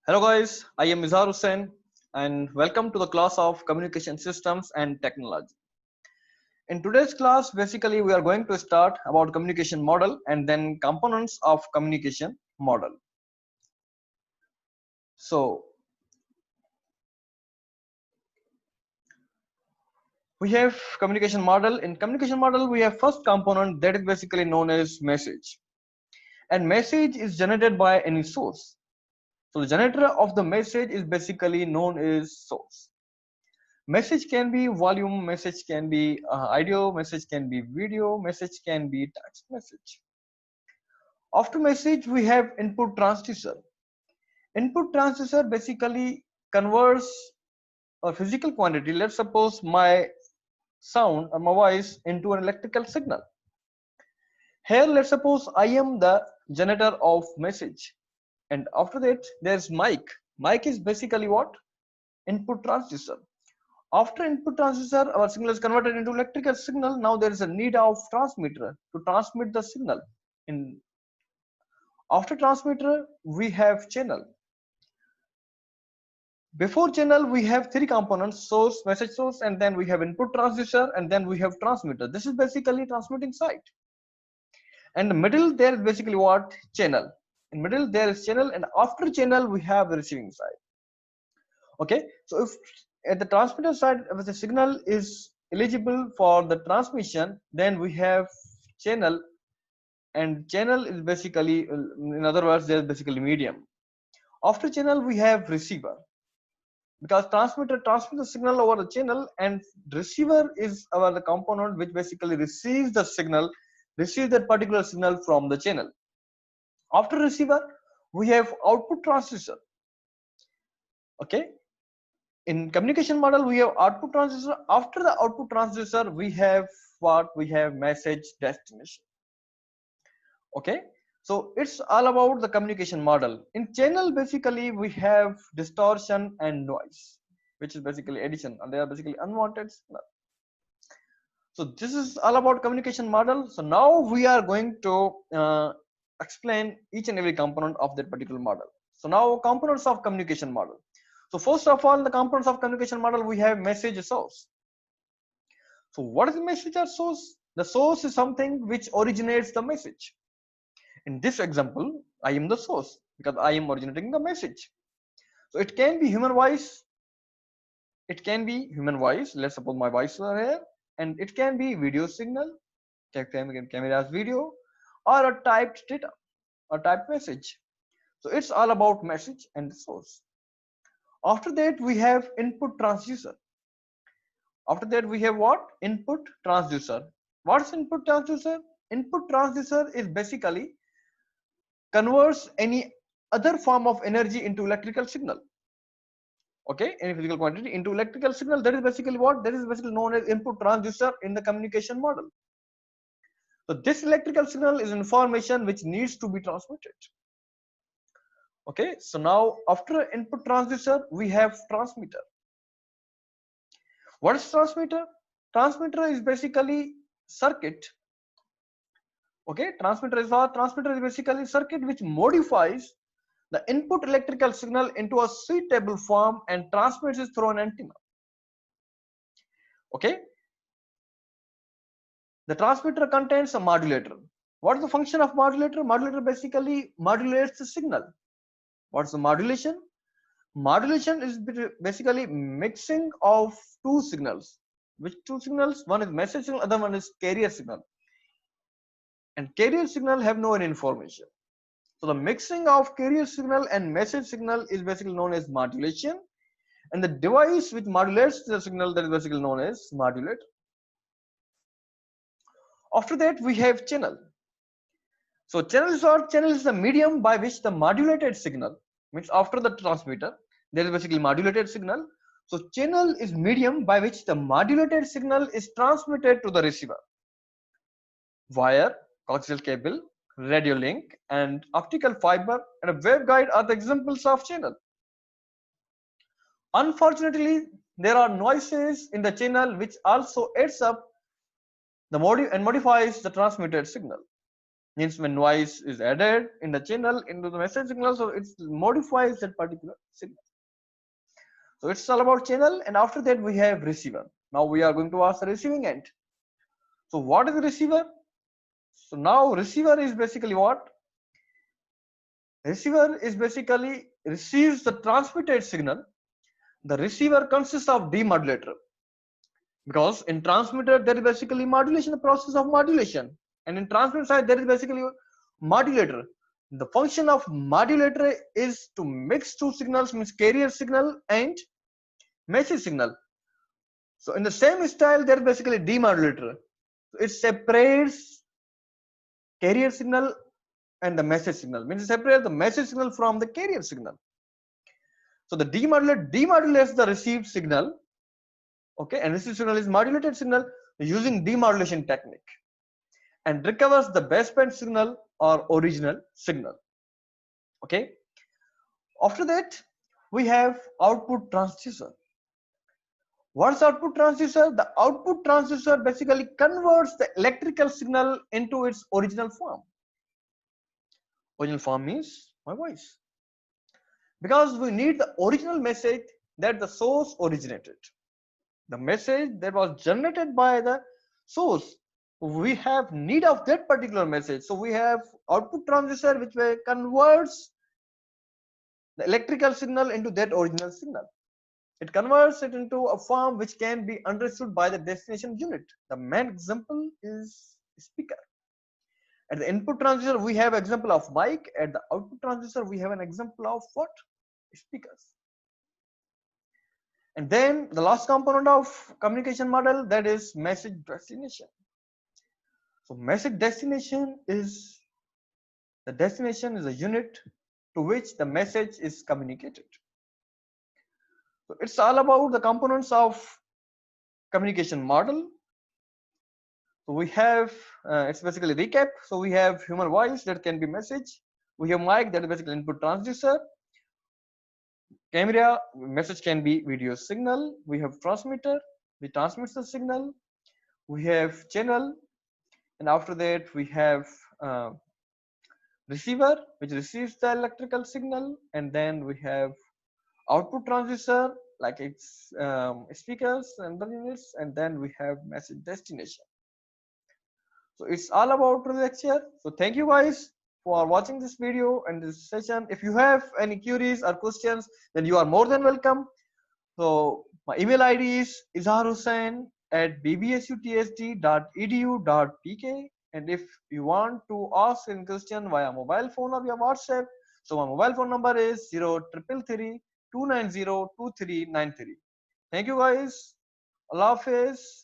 Hello guys, I am Mizar Hussain and welcome to the class of Communication Systems and Technology. In today's class, basically we are going to start about communication model and then components of communication model. So we have communication model. In communication model, we have first component that is basically known as message. And message is generated by any source. So the generator of the message is basically known as source. Message can be volume, message can be audio, message can be video, message can be text message. After message we have input transducer. Input transducer basically converts a physical quantity, let's suppose my sound or my voice, into an electrical signal. Here let's suppose I am the generator of message, and after that there's mic is basically what? Input transducer. After input transducer, our signal is converted into electrical signal. Now there is a need of transmitter to transmit the signal. In after transmitter, we have channel. Before channel, we have three components: source, message source, and then we have input transducer, and then we have transmitter. This is basically transmitting side. And the middle there is basically what? Channel. In middle there is channel, and after channel we have the receiving side. Okay, so if at the transmitter side if the signal is eligible for the transmission, then we have channel, and channel is basically, in other words, there's basically medium. After channel we have receiver, because transmitter transmits the signal over the channel, and receiver is our the component which basically receives the signal, receives that particular signal from the channel. After receiver we have output transducer. Okay, in communication model we have output transducer. After the output transducer we have what? We have message destination. Okay, so it's all about the communication model. In channel basically we have distortion and noise, which is basically addition, and they are basically unwanted signal. So this is all about communication model. So now we are going to explain each and every component of that particular model. So now components of communication model. So first of all, the components of communication model, we have message source. So what is the message or source? The source is something which originates the message. In this example, I am the source because I am originating the message. So it can be human voice. It can be human voice. Let's suppose my voice is here, and it can be video signal, camera's video, or a typed data, a typed message. So it's all about message and the source. After that, we have input transducer. After that, we have what? Input transducer. What's input transducer? Input transducer is basically converts any other form of energy into electrical signal. Okay, any physical quantity into electrical signal. That is basically what? That is basically known as input transducer in the communication model. So this electrical signal is information which needs to be transmitted. Okay, so now after input transducer, we have transmitter. What is transmitter? Transmitter is basically circuit. Okay, transmitter is what? Transmitter is basically circuit which modifies the input electrical signal into a suitable form and transmits it through an antenna. Okay, the transmitter contains a modulator. What is the function of modulator? Modulator basically modulates the signal. What's the modulation? Modulation is basically mixing of two signals. Which two signals? One is message signal, other one is carrier signal. And carrier signal have no information. So the mixing of carrier signal and message signal is basically known as modulation. And the device which modulates the signal, that is basically known as modulator. After that, we have channel. So channel is what? Channel is the medium by which the modulated signal, means after the transmitter, there is basically modulated signal. So channel is medium by which the modulated signal is transmitted to the receiver. Wire, coaxial cable, radio link, and optical fiber and a waveguide are the examples of channel. Unfortunately, there are noises in the channel which also adds up the and modifies the transmitted signal. Means when noise is added in the channel into the message signal, so it modifies that particular signal. So it's all about channel, and after that we have receiver. Now we are going to ask the receiving end. So what is the receiver? So now receiver is basically what? Receiver is basically receives the transmitted signal. The receiver consists of demodulator, because in transmitter there is basically modulation, the process of modulation, and in transmitter side there is basically modulator. The function of modulator is to mix two signals, means carrier signal and message signal. So in the same style there is basically demodulator. So it separates carrier signal and the message signal, means it separates the message signal from the carrier signal. So the demodulator demodulates the received signal, okay, and received signal is modulated signal using demodulation technique, and recovers the baseband signal or original signal. Okay, after that we have output transducer. What's output transducer? The output transducer basically converts the electrical signal into its original form. Original form means my voice, because we need the original message that the source originated, the message that was generated by the source. We have need of that particular message, so we have output transducer which converts the electrical signal into that original signal. It converts it into a form which can be understood by the destination unit. The main example is speaker. At the input transducer we have example of mic. At the output transducer we have an example of what? Speakers. And then the last component of communication model, that is message destination. So message destination is a unit to which the message is communicated. So it's all about the components of communication model. So we have it's basically recap. So we have human voice, that can be message. We have mic, that is basically input transducer. Camera, message can be video signal. We have transmitter, we transmit the signal. We have channel, and after that we have receiver, which receives the electrical signal, and then we have output transducer, like its speakers and the units, and then we have message destination. So it's all about the lecture. So thank you guys for watching this video and this session. If you have any queries or questions, then you are more than welcome. So my email ID is izharhussain@bbsutsd.edu.pk, and if you want to ask any question via mobile phone or via WhatsApp, so my mobile phone number is 0333 290 2393. Thank you guys. Allah Hafiz.